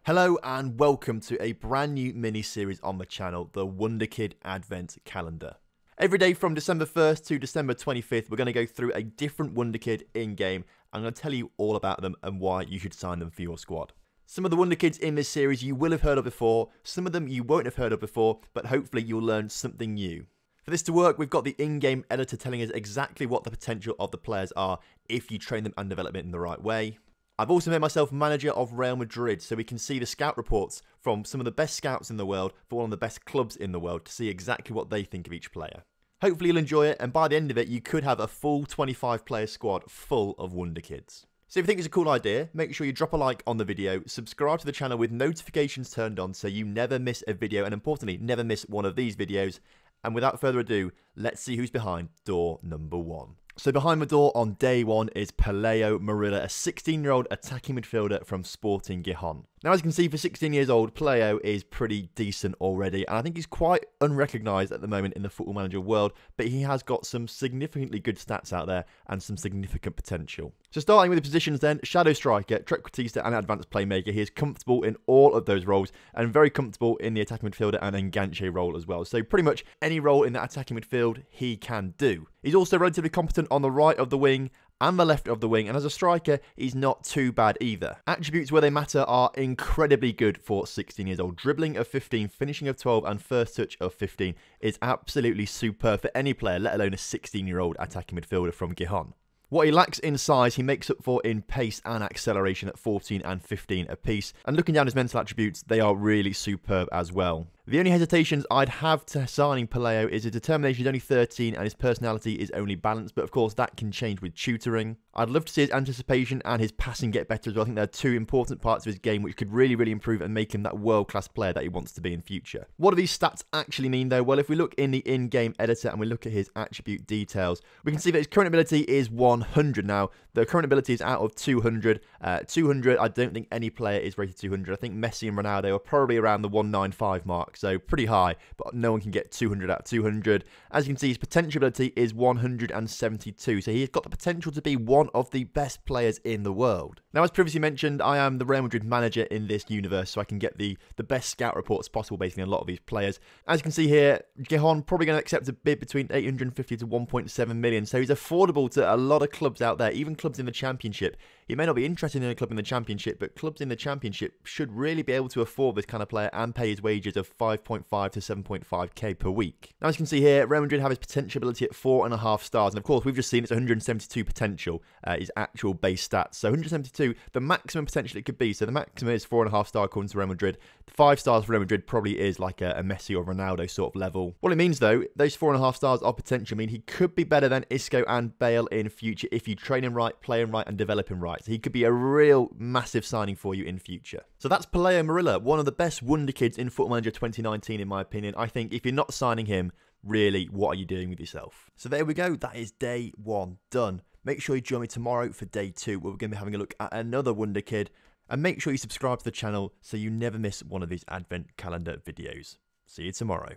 Hello and welcome to a brand new mini-series on the channel, the Wonderkid Advent Calendar. Every day from December 1st to December 25th, we're going to go through a different Wonderkid in-game. I'm going to tell you all about them and why you should sign them for your squad. Some of the Wonderkids in this series you will have heard of before, some of them you won't have heard of before, but hopefully you'll learn something new. For this to work, we've got the in-game editor telling us exactly what the potential of the players are if you train them and develop it in the right way. I've also made myself manager of Real Madrid so we can see the scout reports from some of the best scouts in the world for one of the best clubs in the world to see exactly what they think of each player. Hopefully you'll enjoy it, and by the end of it you could have a full 25 player squad full of Wonderkids. So if you think it's a cool idea, make sure you drop a like on the video, subscribe to the channel with notifications turned on so you never miss a video, and importantly never miss one of these videos. And without further ado, let's see who's behind door number 1. So behind the door on day 1 is Pelayo Morilla, a 16-year-old attacking midfielder from Sporting Gijon. Now, as you can see, for 16 years old, Pelayo is pretty decent already, and I think he's quite unrecognised at the moment in the Football Manager world, but he has got some significantly good stats out there and some significant potential. So starting with the positions then, Shadow Striker, Trequartista and Advanced Playmaker. He is comfortable in all of those roles and very comfortable in the attacking midfielder and enganche role as well. So pretty much any role in that attacking midfield he can do. He's also relatively competent on the right of the wing and the left of the wing, and as a striker, he's not too bad either. Attributes where they matter are incredibly good for 16 years old. Dribbling of 15, finishing of 12, and first touch of 15 is absolutely superb for any player, let alone a 16-year-old attacking midfielder from Gijon. What he lacks in size, he makes up for in pace and acceleration at 14 and 15 apiece. And looking down his mental attributes, they are really superb as well. The only hesitations I'd have to signing Pelayo is his determination is only 13 and his personality is only balanced, but of course that can change with tutoring. I'd love to see his anticipation and his passing get better as well. I think they're two important parts of his game which could really improve and make him that world-class player that he wants to be in future. What do these stats actually mean though? Well, if we look in the in-game editor and we look at his attribute details, we can see that his current ability is 100 now. The current ability is out of 200. 200, I don't think any player is rated 200. I think Messi and Ronaldo are probably around the 195 mark, so pretty high, but no one can get 200 out of 200. As you can see, his potential ability is 172, so he's got the potential to be one of the best players in the world. Now, as previously mentioned, I am the Real Madrid manager in this universe, so I can get the best scout reports possible basically on a lot of these players. As you can see here, Gijon probably going to accept a bid between 850 to 1.7 million, so he's affordable to a lot of clubs out there, even clubs in the Championship. He may not be interested in a club in the Championship, but clubs in the Championship should really be able to afford this kind of player and pay his wages of 5.5 to 7.5k per week. Now, as you can see here, Real Madrid have his potential ability at 4.5 stars, and of course, we've just seen it's 172 potential, his actual base stats. So 172, the maximum potential it could be. So the maximum is 4.5 star according to Real Madrid. The 5 stars for Real Madrid probably is like a Messi or Ronaldo sort of level. What it means though, those 4.5 stars of potential mean he could be better than Isco and Bale in future if you train him right, play him right, and develop him right. So he could be a real massive signing for you in future. So that's Pelayo Morilla, one of the best Wonderkids in Football Manager 2019 in my opinion. I think if you're not signing him, really, what are you doing with yourself? So there we go, that is day 1 done. Make sure you join me tomorrow for day 2 where we're going to be having a look at another Wonderkid, and make sure you subscribe to the channel so you never miss one of these Advent Calendar videos. See you tomorrow.